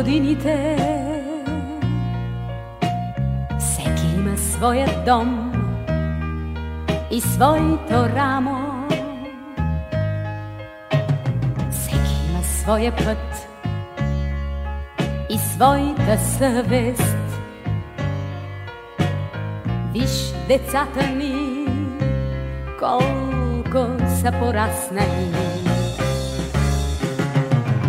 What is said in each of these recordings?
годините. Всеки има своя дом и своето рамо. Всеки има своя път и своята съвест. Виж децата ни, колко са пораснали.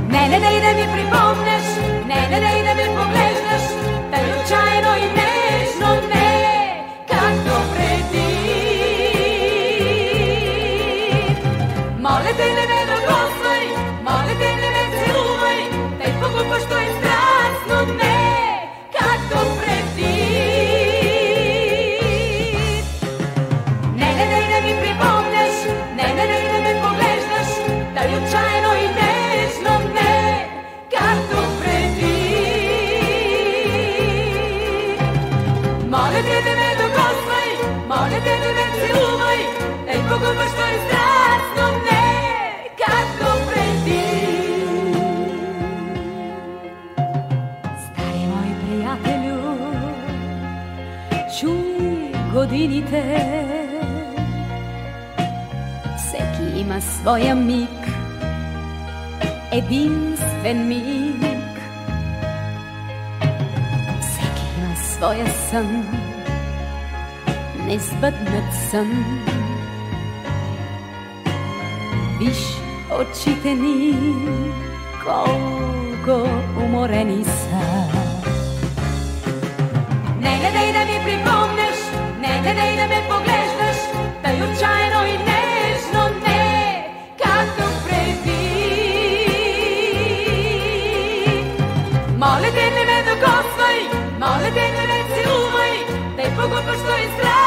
Не дей да ми припомняш, не дей да ме поглеждаш, тъй отчаяно и нежно, не както преди. Моля те, не ме докосвай, моля те, не ме целувай, тъй погубващо и страстно, не както преди. Не дей да ми припомняш, не дей да ме поглеждаш, тъй отчаяно и нежно, не както преди. Моля те, не ме докосвай, моля те, не ме целувай, тъй погубващо и страстно, не както преди. Стари мой приятелю, чуй годините. Всеки има своя миг, единствен миг. Всеки има своя сън, несбъднат сън. Виж очите ни, колко уморени са. Не дей да ми припомняш, не дей да ме поглеждаш, тъй отчаяно и нежно, не както преди. Моля те, не ме докосвай, моля те, не ме целувай, тъй погубващо и страшно.